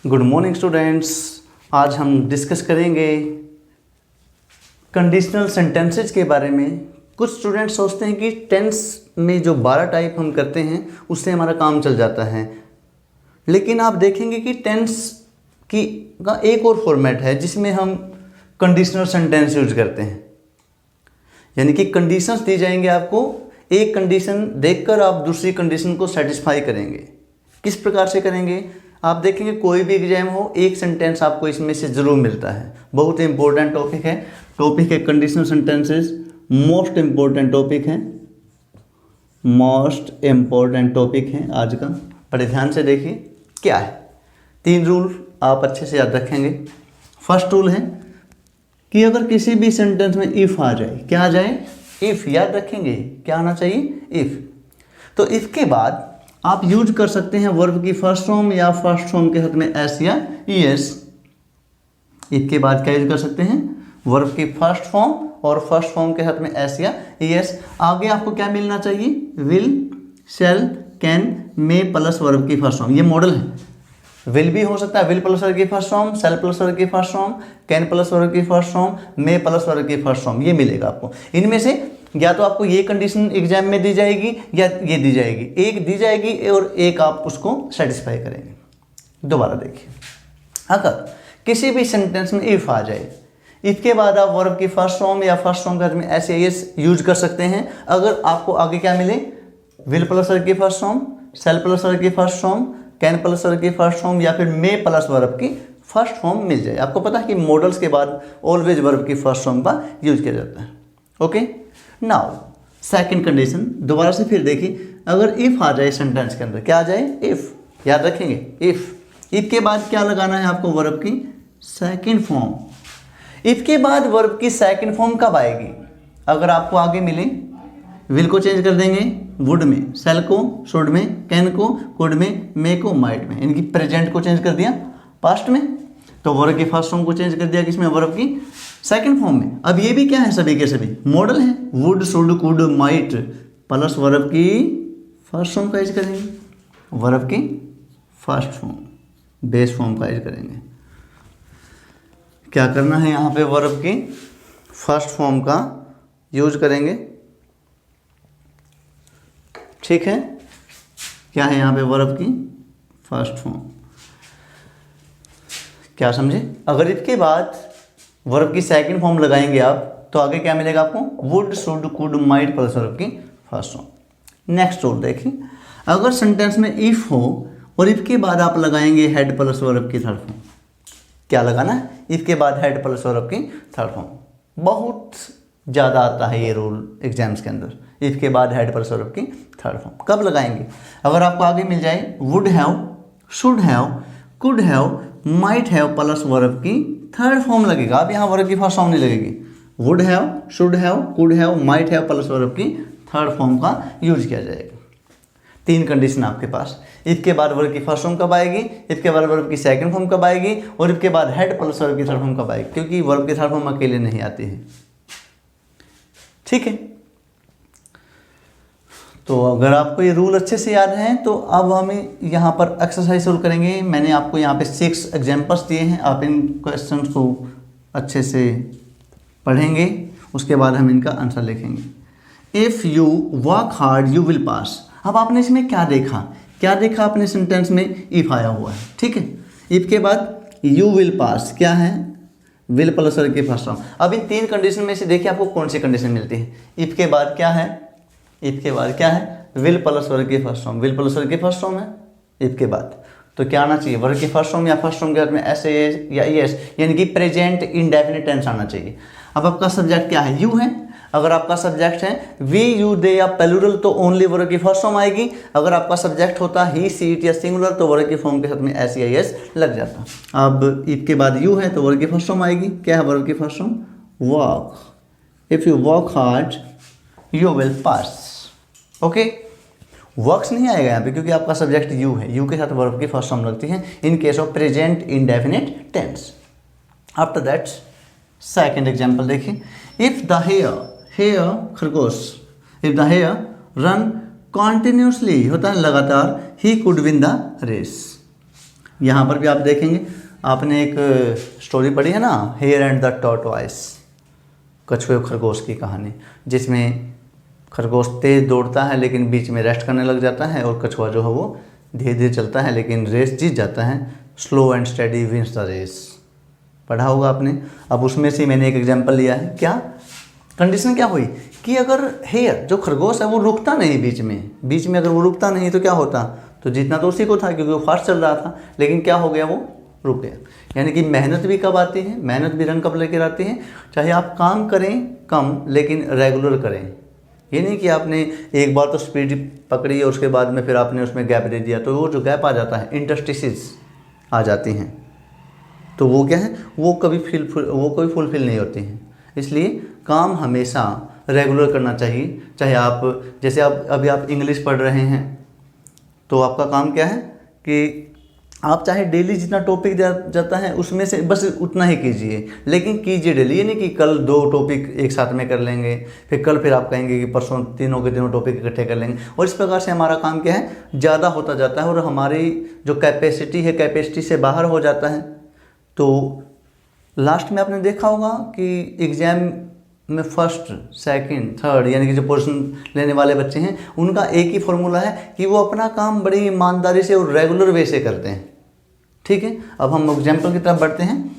Good morning students. आज हम discuss करेंगे कंडीशनल सेंटेंसेज के बारे में। कुछ स्टूडेंट्स सोचते हैं कि टेंस में जो 12 टाइप हम करते हैं उससे हमारा काम चल जाता है, लेकिन आप देखेंगे कि टेंस का एक और फॉर्मेट है जिसमें हम कंडीशनल सेंटेंस यूज करते हैं। यानी कि कंडीशंस दी जाएंगे आपको, एक कंडीशन देखकर आप दूसरी कंडीशन को सेटिस्फाई करेंगे। किस प्रकार से करेंगे आप देखेंगे, कोई भी एग्जाम हो एक सेंटेंस आपको इसमें से ज़रूर मिलता है। बहुत इंपॉर्टेंट टॉपिक है conditional sentences, most important topic है, मोस्ट इंपॉर्टेंट टॉपिक है आज का। बड़े ध्यान से देखिए क्या है। 3 रूल आप अच्छे से याद रखेंगे। फर्स्ट रूल है कि अगर किसी भी सेंटेंस में इफ़ आ जाए, क्या आ जाए? इफ़। याद रखेंगे क्या आना चाहिए? इफ़। तो इफ़ के बाद आप यूज कर सकते हैं वर्ब की फर्स्ट फॉर्म या फर्स्ट फॉर्म के साथ में एस या ईएस। इफ के बाद क्या यूज कर सकते हैं? वर्ब की फर्स्ट फॉर्म और फर्स्ट फॉर्म के साथ में एस या ईएस। आगे आपको क्या मिलना चाहिए? Will, shall, can, may plus verb की फर्स्ट फॉर्म। ये मॉडल है। विल भी हो सकता है विल प्लस वर्ब की first form, shall plus verb की first form, can plus verb की first form, may plus verb की फर्स्ट फॉर्म। ये मिलेगा आपको। इनमें से या तो आपको ये कंडीशन एग्जाम में दी जाएगी या ये दी जाएगी, एक दी जाएगी और एक आप उसको सेटिस्फाई करेंगे। दोबारा देखिए, अगर किसी भी सेंटेंस में इफ आ जाए, इफ के बाद आप वर्ब की फर्स्ट फॉर्म या फर्स्ट फॉर्म के साथ में एस एस यूज कर सकते हैं। अगर आपको आगे क्या मिले? विल प्लस वर्ब की first form, shall plus verb की first form, can plus verb की फर्स्ट फॉर्म या फिर मे प्लस वर्ब की फर्स्ट फॉर्म मिल जाए। आपको पता है कि मॉडल्स के बाद ऑलवेज वर्ब की फर्स्ट फॉर्म का यूज किया जाता है। ओके, नाउ सेकंड कंडीशन दोबारा से फिर देखिए, अगर इफ आ जाए सेंटेंस के अंदर, क्या आ जाए? इफ। याद रखेंगे इफ के बाद क्या लगाना है आपको? वर्ब की सेकंड फॉर्म। इफ के बाद वर्ब की सेकंड फॉर्म कब आएगी? अगर आपको आगे मिले, विल को चेंज कर देंगे वुड में, शैल को शुड में, कैन को कुड में, मे को माइट में। इनकी प्रेजेंट को चेंज कर दिया पास्ट में, तो वर्ब की फर्स्ट फॉर्म को चेंज कर दिया किसमें? वर्ब की सेकंड फॉर्म में। अब ये भी क्या है? सभी के सभी मॉडल है। Would, should, could, might plus verb की फर्स्ट फॉर्म का यूज करेंगे, वर्ब की फर्स्ट फॉर्म, बेस फॉर्म का यूज करेंगे। क्या करना है यहाँ पे? वर्ब की फर्स्ट फॉर्म का यूज करेंगे। ठीक है, क्या है यहाँ पे? वर्ब की फर्स्ट फॉर्म। क्या समझे? अगर इसके बाद वर्ब की सेकंड फॉर्म लगाएंगे आप, तो आगे क्या मिलेगा आपको? Would, should, could, might plus verb की फर्स्ट फॉर्म। नेक्स्ट रूल देखिए, अगर सेंटेंस में इफ हो और इफ के बाद आप लगाएंगे हेड प्लस वर्ब की थर्ड फॉर्म। क्या लगाना है? इफ के बाद हेड प्लस वर्ब की थर्ड फॉर्म। बहुत ज़्यादा आता है ये रूल एग्जाम्स के अंदर। इफ के बाद हेड प्लस वर्ब की थर्ड फॉर्म कब लगाएंगे? अगर आपको आगे मिल जाए would have, should have, could have, might have plus verb की थर्ड फॉर्म लगेगा। अब यहाँ वर्ब की फर्स्ट फॉर्म नहीं लगेगी। Would have, should have, could have, might have plus verb की थर्ड फॉर्म का यूज किया जाएगा। 3 कंडीशन आपके पास। इफ के बाद वर्ब की फर्स्ट फॉर्म कब आएगी, इफ के बाद वर्ब की सेकंड फॉर्म कब आएगी और इफ के बाद हेड प्लस वर्ब की थर्ड फॉर्म कब आएगी, क्योंकि वर्ब की थर्ड फॉर्म अकेले नहीं आती है। ठीक है, तो अगर आपको ये रूल अच्छे से याद हैं तो अब हमें यहाँ पर एक्सरसाइज सोल्व करेंगे। मैंने आपको यहाँ पे 6 एग्जाम्पल्स दिए हैं, आप इन क्वेश्चंस को अच्छे से पढ़ेंगे, उसके बाद हम इनका आंसर लिखेंगे। If you work hard you will pass. अब आपने इसमें क्या देखा? क्या देखा आपने? सेंटेंस में इफ़ आया हुआ है। ठीक है, इफ़ के बाद यू विल पास क्या है? विल प्लस वर्ब की फर्स्ट फॉर्म। अब इन 3 कंडीशन में से देखिए आपको कौन सी कंडीशन मिलती है। इफ़ के बाद क्या है? इफ के बाद क्या है? विल प्लस वर्ब की first form. Will plus verb की फर्स्ट फॉर्म है इफ के बाद, तो क्या आना चाहिए? वर्ब की फर्स्ट फॉर्म या फर्स्ट फॉर्म के साथ में एस ए या ई एस, यानी कि प्रेजेंट इंडेफिनिट टेंस आना चाहिए। अब आपका सब्जेक्ट क्या है? यू है। अगर आपका सब्जेक्ट है वी, यू, दे या प्लूरल तो ओनली वर्ब की फर्स्ट फॉर्म आएगी। अगर आपका सब्जेक्ट होता ही, सी, इट या सिंगुलर तो वर्ब की फॉर्म के साथ में एस या एस लग जाता। अब इफ के बाद यू है तो वर्ब की फर्स्ट फॉर्म आएगी। क्या है वर्ब की first form? Work. If you work hard you will pass. Okay, works नहीं आएगा यहाँ पे क्योंकि आपका सब्जेक्ट यू है। यू के साथ वर्ब की फर्स्ट फॉर्म लगती है in case of present indefinite tense. After that second example देखिए, इफ द हेयर खरगोश, if the hare run continuously होता है लगातार, he could win the race. यहाँ पर भी आप देखेंगे, आपने एक स्टोरी पढ़ी है ना, हेयर एंड द टॉर्टोइस, कछुए और खरगोश की कहानी, जिसमें खरगोश तेज दौड़ता है लेकिन बीच में रेस्ट करने लग जाता है, और कछुआ जो है वो धीरे धीरे चलता है लेकिन रेस जीत जाता है। Slow and steady wins the race, पढ़ा होगा आपने। अब उसमें से मैंने एक एग्जांपल लिया है। क्या कंडीशन क्या हुई कि अगर हेयर जो खरगोश है वो रुकता नहीं बीच में अगर वो रुकता नहीं तो क्या होता, तो जीतना तो उसी को था क्योंकि वो फास्ट चल रहा था, लेकिन क्या हो गया, वो रुक गया। यानी कि मेहनत भी कब आती है, मेहनत भी रंग कब लेकर आती है, चाहे आप काम करें कम लेकिन रेगुलर करें। ये नहीं कि आपने एक बार तो स्पीड पकड़ी और उसके बाद में फिर आपने उसमें गैप दे दिया, तो वो जो गैप आ जाता है, इंटरस्टिसेस आ जाती हैं, तो वो क्या है, वो कभी फुलफिल नहीं होती हैं। इसलिए काम हमेशा रेगुलर करना चाहिए। चाहे आप जैसे अभी आप इंग्लिश पढ़ रहे हैं तो आपका काम क्या है कि आप चाहे डेली जितना टॉपिक जाता है उसमें से बस उतना ही कीजिए, लेकिन कीजिए डेली। ये नहीं कि कल 2 टॉपिक एक साथ में कर लेंगे, फिर आप कहेंगे कि परसों तीनों के तीनों टॉपिक इकट्ठे कर लेंगे, और इस प्रकार से हमारा काम क्या है, ज़्यादा होता जाता है और हमारी जो कैपेसिटी से बाहर हो जाता है। तो लास्ट में आपने देखा होगा कि एग्ज़ाम में फर्स्ट, सेकंड, थर्ड यानी कि जो पोजीशन लेने वाले बच्चे हैं उनका एक ही फॉर्मूला है कि वो अपना काम बड़ी ईमानदारी से और रेगुलर वे से करते हैं। ठीक है, अब हम एग्जाम्पल की तरफ बढ़ते हैं।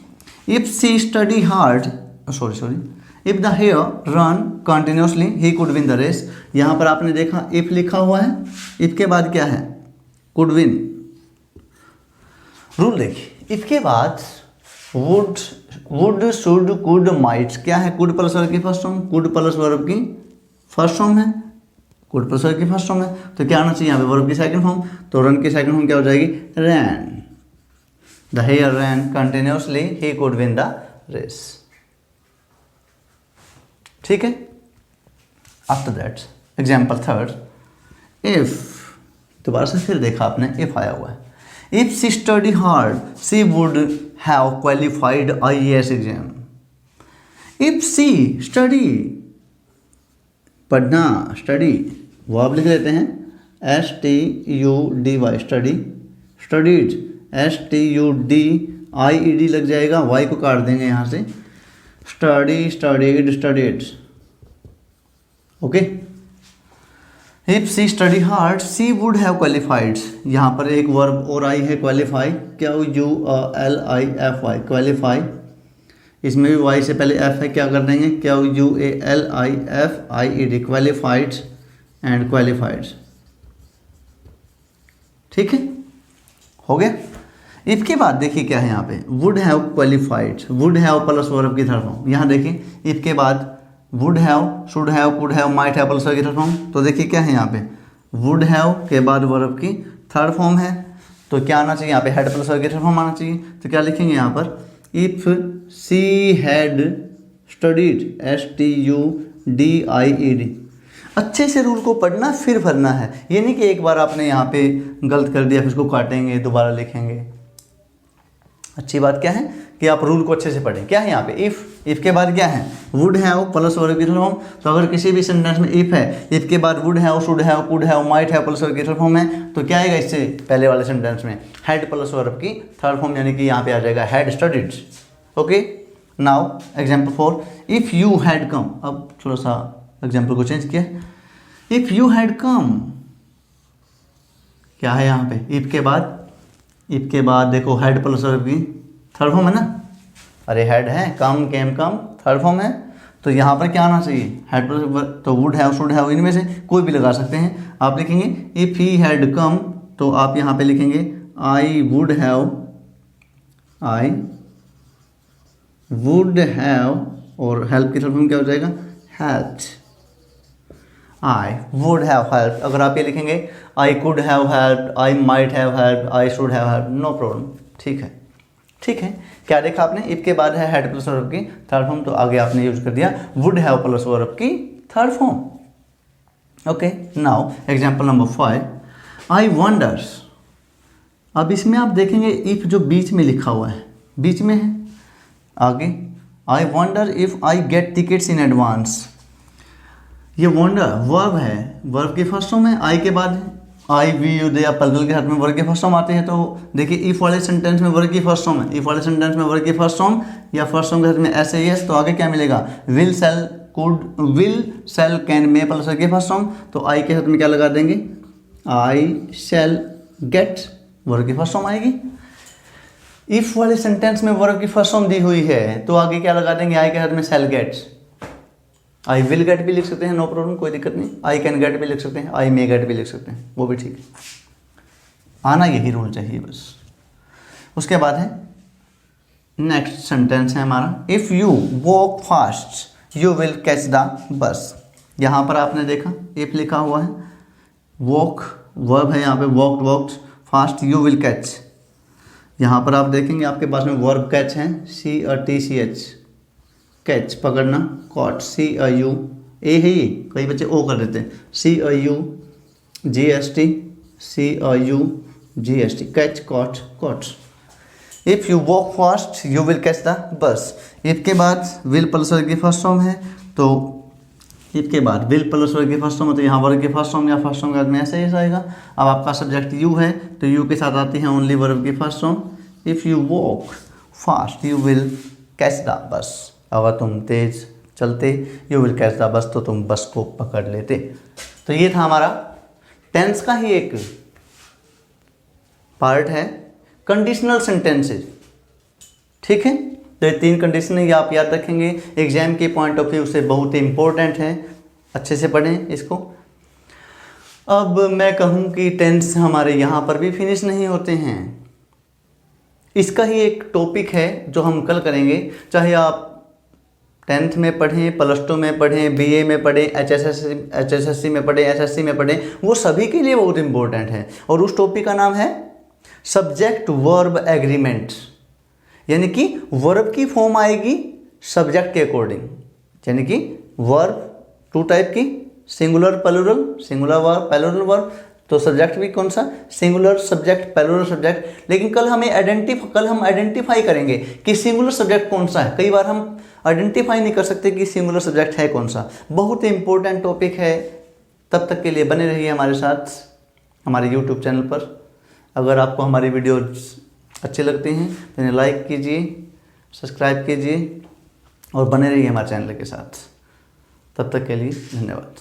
If she study hard if the hare run continuously he could win the race. यहाँ पर आपने देखा इफ़ लिखा हुआ है, इफ़ के बाद क्या है, कुड विन। रूल देखिए, इफ़ के बाद वुड, शुड, कुड, माइट, क्या है, कुड प्लस वर्ब की first form, could plus verb की फर्स्ट फॉर्म है, कुड प्लस वर्ब की फर्स्ट फॉर्म है, तो क्या आना चाहिए यहाँ पे, वर्ब की सेकंड फॉर्म। तो रन की सेकंड फॉर्म क्या हो जाएगी, ran. The hare ran continuously he could win the race. ठीक है, after that example third, if, दोबारा से फिर देखा आपने इफ आया हुआ है। If she study hard she would have qualified IAS exam. If she study, पढ़ना, स्टडी, वो आप लिख लेते हैं STUDY, स्टडी, स्टडीड STUDIED लग जाएगा, वाई को काट देंगे यहाँ से, study, studied, studied. Okay, if she study hard she would have qualified, यहाँ पर एक वर्ब और आई है, क्वालिफाई, क्या QULIFY, क्वालिफाई, इसमें भी वाई से पहले एफ है, क्या कर देंगे, QUALIFIED, क्वालिफाइड एंड क्वालिफाइड। ठीक है, हो गया। इफ के बाद देखिए क्या है यहाँ पे, would have qualified, would have plus verb की थर्ड फॉर्म। यहाँ देखिए इफ के बाद would have, should have, could have, might have plus verb की थर्ड फॉर्म। तो देखिए क्या है यहाँ पे, वुड हैव के बाद वर्ब की थर्ड फॉर्म है, तो क्या आना चाहिए यहाँ पे, हेड प्लस वर्ब की थर्ड फॉर्म आना चाहिए। तो क्या लिखेंगे यहाँ पर, if she had studied STUDIED। अच्छे से रूल को पढ़ना फिर भरना है, ये नहीं कि एक बार आपने यहाँ पे गलत कर दिया फिर उसको काटेंगे दोबारा लिखेंगे। अच्छी बात क्या है कि आप रूल को अच्छे से पढ़ें। क्या है यहाँ पे, इफ़ के बाद क्या है, वुड हैव प्लस वर्ब की थर्ड फॉर्म। तो अगर किसी भी सेंटेंस में इफ़ है, इफ़ के बाद would have, should have, could have, might have plus verb की थर्ड फॉर्म है, तो क्या आएगा इससे पहले वाले सेंटेंस में, हेड प्लस वर्ब की थर्ड फॉर्म, यानी कि यहाँ पे आ जाएगा head studied. Okay, now example 4, if you had come. अब थोड़ा सा एग्जाम्पल को चेंज किया, इफ़ यू हैड कम, क्या है यहाँ पे, इफ़ के बाद देखो हेड प्लस वर्ब की थर्ड फॉर्म है ना, अरे हेड है, कम, केम, कम, थर्ड फॉर्म है, तो यहाँ पर क्या आना चाहिए, हेड प्लस, तो वुड हैव, शुड हैव, इनमें से कोई भी लगा सकते हैं। आप लिखेंगे इफ़ ही हैड कम, तो आप यहाँ पे लिखेंगे आई वुड हैव, और हेल्प की थर्ड फॉर्म क्या हो जाएगा, helped, I would have help. अगर आप ये लिखेंगे I could have help, I might have help, I should have help, no problem. ठीक है, क्या देखा आपने, इफ के बाद है हेड प्लस वर्ब की थर्ड फॉर्म, तो आगे आपने यूज कर दिया वुड हैव प्लस वर्ब की third form. Okay, now example number 5, आई वंडर्स। अब इसमें आप देखेंगे इफ जो बीच में लिखा हुआ है, बीच में है, आगे I wonder if I get tickets in advance. ये वंडर वर्ब है, वर्ब की फर्स्ट फॉर्म है, आई के बाद है, आई वी यू दे पजल के हाथ में वर्ग की फर्स्ट फॉर्म आती है। तो देखिए इफ वाले सेंटेंस में वर्ग की फर्स्ट फॉर्म है, इफ वाले सेंटेंस में वर्ग की फर्स्ट फॉर्म या फर्स्ट फॉर्म के हाथ में ऐसे यस, तो आगे क्या मिलेगा, will sell could will sell can में प्लस वर्ग की फर्स्ट फॉर्म, तो आई के हाथ में क्या लगा देंगे, आई शैल गेट, वर्ग की फर्स्ट फॉर्म आएगी। इफ वाले सेंटेंस में वर्ब की फर्स्ट फॉर्म दी हुई है तो आगे क्या लगा देंगे, आई के हाथ में शैल गेट, आई विल गेट भी लिख सकते हैं, नो प्रॉब्लम, कोई दिक्कत नहीं। आई कैन गेट भी लिख सकते हैं, आई मे गेट भी लिख सकते हैं, वो भी ठीक है, आना यही रूल चाहिए बस। उसके बाद है नेक्स्ट सेंटेंस है हमारा, if you walk fast you will catch the बस। यहाँ पर आपने देखा इफ लिखा हुआ है, वॉक वर्ब है यहाँ पे, walked walked, fast you will catch. यहाँ पर आप देखेंगे आपके पास में वर्ब कैच है, CATCH, कैच पकड़ना, कॉट CAU, ए है ये, कई बच्चे ओ कर देते हैं, CAUGST, catch caught caught. If you walk fast you will catch the bus. If के बाद विल प्लस वर्ग की फर्स्ट फॉर्म है, तो इफ के बाद विल प्लस वर्ग की फर्स्ट फॉर्म है, तो यहाँ वर्ग की फर्स्ट फॉर्म या फर्स्ट फॉर्म के बाद में ऐसे ही आएगा। अब आपका सब्जेक्ट यू है तो यू के साथ आती है ओनली वर्ब की first form. If you walk fast you will catch the बस, अगर तुम तेज चलते यू विल कैच द बस, तो तुम बस को पकड़ लेते। तो ये था हमारा टेंस का ही एक पार्ट है, कंडीशनल सेंटेंसेस, ठीक है। तो ये 3 कंडीशन ये आप याद रखेंगे, एग्जाम के पॉइंट ऑफ व्यू से बहुत ही इंपॉर्टेंट है, अच्छे से पढ़ें इसको। अब मैं कहूँ कि टेंस हमारे यहाँ पर भी फिनिश नहीं होते हैं, इसका ही एक टॉपिक है जो हम कल करेंगे, चाहे आप 10th में पढ़ें, +2 में पढ़ें, BA में पढ़ें, HSSC में पढ़ें, SSC में पढ़ें, वो सभी के लिए बहुत इंपॉर्टेंट है। और उस टॉपिक का नाम है सब्जेक्ट वर्ब एग्रीमेंट, यानी कि वर्ब की फॉर्म आएगी सब्जेक्ट के अकॉर्डिंग, यानी कि वर्ब 2 टाइप की, singular plural, singular verb plural verb, तो सब्जेक्ट भी कौन सा, सिंगुलर सब्जेक्ट प्लूरल सब्जेक्ट। लेकिन कल हम आइडेंटिफाई करेंगे कि सिंगुलर सब्जेक्ट कौन सा है, कई बार हम आइडेंटिफाई नहीं कर सकते कि सिंगुलर सब्जेक्ट है कौन सा, बहुत ही इंपॉर्टेंट टॉपिक है। तब तक के लिए बने रहिए हमारे साथ हमारे YouTube चैनल पर। अगर आपको हमारी वीडियोस अच्छे लगते हैं तो इन्हें लाइक कीजिए, सब्सक्राइब कीजिए और बने रहिए हमारे चैनल के साथ। तब तक के लिए धन्यवाद।